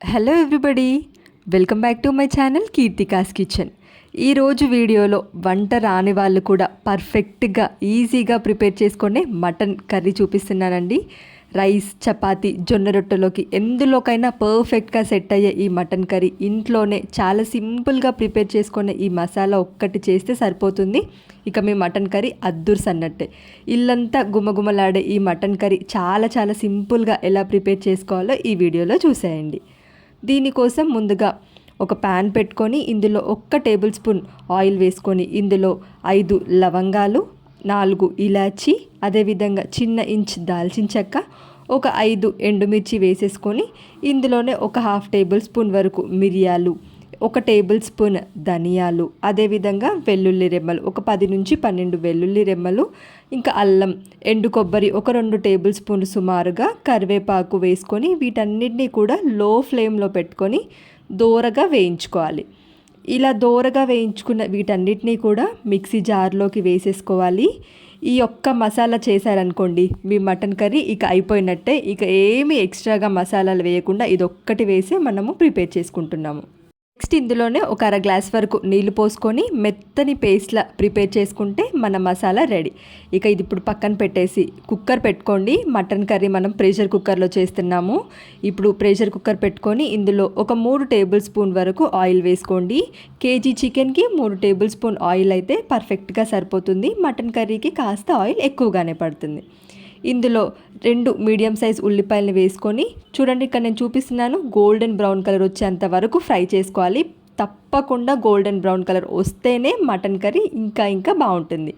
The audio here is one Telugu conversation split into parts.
Hello everybody, welcome back to my channel Keerthika's kitchen. ఈరోజు వీడియోలో వంట రాని వాళ్ళు కూడా పర్ఫెక్ట్గా ఈజీగా ప్రిపేర్ చేసుకునే మటన్ కర్రీ చూపిస్తున్నానండి. రైస్, చపాతీ, జొన్న రొట్టెలోకి ఎందులోకైనా పర్ఫెక్ట్గా సెట్ అయ్యే ఈ మటన్ కర్రీ ఇంట్లోనే చాలా సింపుల్గా ప్రిపేర్ చేసుకునే ఈ మసాలా ఒక్కటి చేస్తే సరిపోతుంది. ఇక మీ మటన్ కర్రీ అద్దుర్స్ అన్నట్టే. ఇల్లంతా గుమగుమలాడే ఈ మటన్ కర్రీ చాలా చాలా సింపుల్గా ఎలా ప్రిపేర్ చేసుకోవాలో ఈ వీడియోలో చూసేయండి. దీనికోసం ముందుగా ఒక ప్యాన్ పెట్టుకొని ఇందులో 1 టేబుల్ స్పూన్ ఆయిల్ వేసుకొని ఇందులో 5 లవంగాలు, 4 ఇలాచి, అదేవిధంగా చిన్న ఇంచ్ దాల్చిన చెక్క, ఒక 5 ఎండుమిర్చి వేసేసుకొని ఇందులోనే ఒక 1/2 టేబుల్ స్పూన్ వరకు మిరియాలు, 1 టేబుల్ స్పూన్ ధనియాలు, అదేవిధంగా వెల్లుల్లి రెమ్మలు ఒక 10 నుంచి 12 వెల్లుల్లి రెమ్మలు, ఇంకా అల్లం, ఎండు కొబ్బరి ఒక 2 టేబుల్ స్పూన్లు సుమారుగా, కరివేపాకు వేసుకొని వీటన్నిటినీ కూడా లో ఫ్లేమ్లో పెట్టుకొని దోరగా వేయించుకోవాలి. ఇలా దోరగా వేయించుకున్న వీటన్నిటినీ కూడా మిక్సీ జార్లోకి వేసేసుకోవాలి. ఈ ఒక్క మసాలా చేశారనుకోండి మీ మటన్ కర్రీ ఇక అయిపోయినట్టే. ఇక ఏమి ఎక్స్ట్రాగా మసాలాలు వేయకుండా ఇదొక్కటి వేసి మనము ప్రిపేర్ చేసుకుంటున్నాము. నెక్స్ట్ ఇందులోనే ఒక 1/2 గ్లాస్ వరకు నీళ్లు పోసుకొని మెత్తని పేస్ట్లా ప్రిపేర్ చేసుకుంటే మన మసాలా రెడీ. ఇక ఇది ఇప్పుడు పక్కన పెట్టేసి కుక్కర్ పెట్టుకోండి. మటన్ కర్రీ మనం ప్రెషర్ కుక్కర్లో చేస్తున్నాము. ఇప్పుడు ప్రెషర్ కుక్కర్ పెట్టుకొని ఇందులో ఒక 3 టేబుల్ స్పూన్ వరకు ఆయిల్ వేసుకోండి. కేజీ చికెన్కి 3 టేబుల్ స్పూన్ ఆయిల్ అయితే పర్ఫెక్ట్గా సరిపోతుంది. మటన్ కర్రీకి కాస్త ఆయిల్ ఎక్కువగానే పడుతుంది. ఇందులో 2 మీడియం సైజ్ ఉల్లిపాయలను వేసుకొని చూడండి, ఇక్కడ నేను చూపిస్తున్నాను, గోల్డెన్ బ్రౌన్ కలర్ వచ్చేంత వరకు ఫ్రై చేసుకోవాలి. తప్పకుండా గోల్డెన్ బ్రౌన్ కలర్ వస్తేనే మటన్ కర్రీ ఇంకా బాగుంటుంది.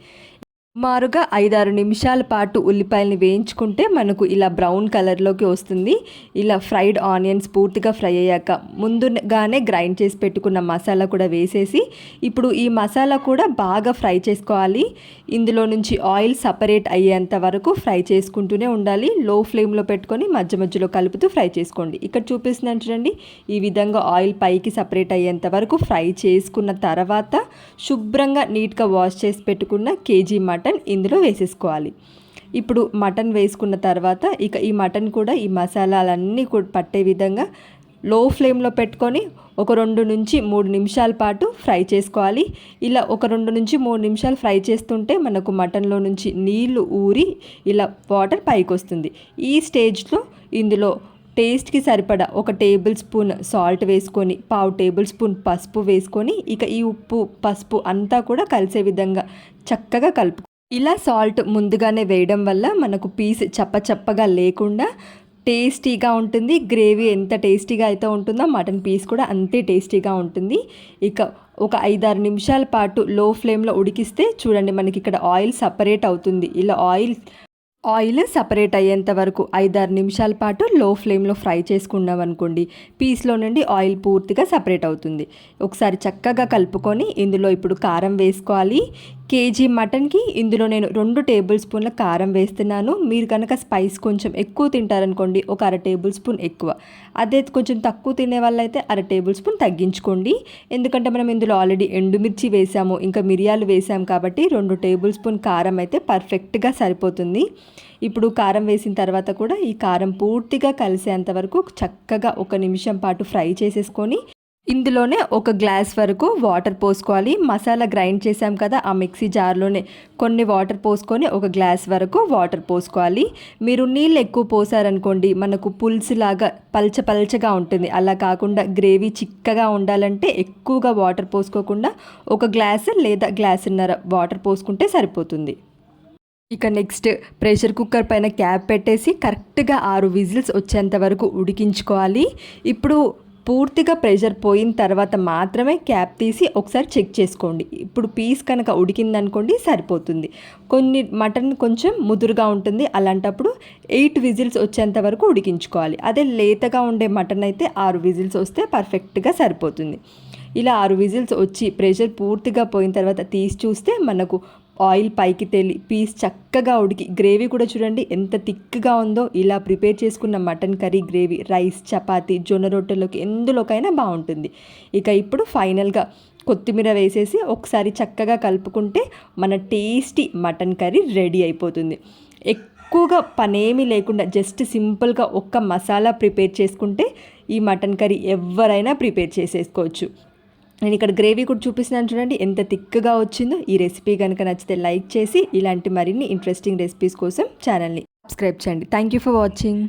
సుమారుగా 5-6 నిమిషాల పాటు ఉల్లిపాయలని వేయించుకుంటే మనకు ఇలా బ్రౌన్ కలర్లోకి వస్తుంది. ఇలా ఫ్రైడ్ ఆనియన్స్ పూర్తిగా ఫ్రై అయ్యాక ముందుగానే గ్రైండ్ చేసి పెట్టుకున్న మసాలా కూడా వేసేసి ఇప్పుడు ఈ మసాలా కూడా బాగా ఫ్రై చేసుకోవాలి. ఇందులో నుంచి ఆయిల్ సపరేట్ అయ్యేంత వరకు ఫ్రై చేసుకుంటూనే ఉండాలి. లో ఫ్లేమ్లో పెట్టుకొని మధ్య మధ్యలో కలుపుతూ ఫ్రై చేసుకోండి. ఇక్కడ చూపిస్తున్నాను చూడండి, ఈ విధంగా ఆయిల్ పైకి సపరేట్ అయ్యేంత వరకు ఫ్రై చేసుకున్న తర్వాత శుభ్రంగా నీట్గా వాష్ చేసి పెట్టుకున్న కేజీ మటన్ ఇందులో వేసేసుకోవాలి. ఇప్పుడు మటన్ వేసుకున్న తర్వాత ఇక ఈ మటన్ కూడా ఈ మసాలాలన్నీ కూడా పట్టే విధంగా లో ఫ్లేమ్లో పెట్టుకొని ఒక 2 నుంచి 3 నిమిషాల పాటు ఫ్రై చేసుకోవాలి. ఇలా ఒక 2 నుంచి 3 నిమిషాలు ఫ్రై చేస్తుంటే మనకు మటన్లో నుంచి నీళ్లు ఊరి ఇలా వాటర్ పైకి వస్తుంది. ఈ స్టేజ్లో ఇందులో టేస్ట్కి సరిపడా 1 టేబుల్ స్పూన్ సాల్ట్ వేసుకొని 1/2 టేబుల్ స్పూన్ పసుపు వేసుకొని ఇక ఈ ఉప్పు పసుపు అంతా కూడా కలిసే విధంగా చక్కగా కలుపు. ఇలా సాల్ట్ ముందుగానే వేయడం వల్ల మనకు పీస్ చప్పగా లేకుండా టేస్టీగా ఉంటుంది. గ్రేవీ ఎంత టేస్టీగా అయితే ఉంటుందో మటన్ పీస్ కూడా అంతే టేస్టీగా ఉంటుంది. ఇక ఒక 5-6 నిమిషాల పాటు లో ఫ్లేమ్లో ఉడికిస్తే చూడండి మనకి ఇక్కడ ఆయిల్ సపరేట్ అవుతుంది. ఇలా ఆయిల్ సపరేట్ అయ్యేంత వరకు 5-6 నిమిషాల పాటు లో ఫ్లేమ్లో ఫ్రై చేసుకున్నాం అనుకోండి, పీస్లో నుండి ఆయిల్ పూర్తిగా సపరేట్ అవుతుంది. ఒకసారి చక్కగా కలుపుకొని ఇందులో ఇప్పుడు కారం వేసుకోవాలి. కేజీ మటన్కి ఇందులో నేను 2 టేబుల్ స్పూన్ల కారం వేస్తున్నాను. మీరు కనుక స్పైస్ కొంచెం ఎక్కువ తింటారనుకోండి ఒక 1/2 టేబుల్ స్పూన్ ఎక్కువ, అదే కొంచెం తక్కువ తినే వాళ్ళైతే 1/2 టేబుల్ స్పూన్ తగ్గించుకోండి. ఎందుకంటే మనం ఇందులో ఆల్రెడీ ఎండుమిర్చి వేసాము, ఇంకా మిరియాలు వేసాము కాబట్టి 2 టేబుల్ స్పూన్ కారం అయితే పర్ఫెక్ట్గా సరిపోతుంది. ఇప్పుడు కారం వేసిన తర్వాత కూడా ఈ కారం పూర్తిగా కలిసేంత వరకు చక్కగా 1 నిమిషం పాటు ఫ్రై చేసేసుకొని ఇందులోనే 1 గ్లాస్ వరకు వాటర్ పోసుకోవాలి. మసాలా గ్రైండ్ చేసాం కదా ఆ మిక్సీ జార్లోనే కొన్ని వాటర్ పోసుకొని 1 గ్లాస్ వరకు వాటర్ పోసుకోవాలి. మీరు నీళ్ళు ఎక్కువ పోసారనుకోండి మనకు పులుసులాగా పల్చగా ఉంటుంది. అలా కాకుండా గ్రేవీ చిక్కగా ఉండాలంటే ఎక్కువగా వాటర్ పోసుకోకుండా 1 గ్లాస్ లేదా గ్లాసున్నర వాటర్ పోసుకుంటే సరిపోతుంది. ఇక నెక్స్ట్ ప్రెషర్ కుక్కర్ పైన క్యాప్ పెట్టేసి కరెక్ట్గా 6 విజిల్స్ వచ్చేంత వరకు ఉడికించుకోవాలి. ఇప్పుడు పూర్తిగా ప్రెషర్ పోయిన తర్వాత మాత్రమే క్యాప్ తీసి ఒకసారి చెక్ చేసుకోండి. ఇప్పుడు పీస్ కనుక ఉడికిందనుకోండి సరిపోతుంది. మటన్ కొంచెం ముదురుగా ఉంటుంది, అలాంటప్పుడు 8 విజిల్స్ వచ్చేంత వరకు ఉడికించుకోవాలి. అదే లేతగా ఉండే మటన్ అయితే 6 విజిల్స్ వస్తే పర్ఫెక్ట్గా సరిపోతుంది. ఇలా 6 విజిల్స్ వచ్చి ప్రెషర్ పూర్తిగా పోయిన తర్వాత తీసి చూస్తే మనకు ఆయిల్ పైకి తేలి పీస్ చక్కగా ఉడికి గ్రేవీ కూడా చూడండి ఎంత థిక్గా ఉందో. ఇలా ప్రిపేర్ చేసుకున్న mutton curry gravy rice, chapati, జొన్న రొట్టెలోకి ఎందులోకైనా బాగుంటుంది. ఇక ఇప్పుడు ఫైనల్గా కొత్తిమీర వేసేసి ఒకసారి చక్కగా కలుపుకుంటే మన టేస్టీ మటన్ కర్రీ రెడీ అయిపోతుంది. ఎక్కువగా పనేమీ లేకుండా జస్ట్ సింపుల్గా ఒక్క మసాలా ప్రిపేర్ చేసుకుంటే ఈ మటన్ కర్రీ ఎవరైనా ప్రిపేర్ చేసేసుకోవచ్చు. నేను ఇక్కడ గ్రేవీ కూడా చూపిస్తున్నాను చూడండి ఎంత థిక్గా వచ్చిందో. ఈ రెసిపీ కనుక నచ్చితే లైక్ చేసి ఇలాంటి మరిన్ని ఇంట్రెస్టింగ్ రెసిపీస్ కోసం ఛానల్ని సబ్స్క్రైబ్ చేయండి. Thank you for watching.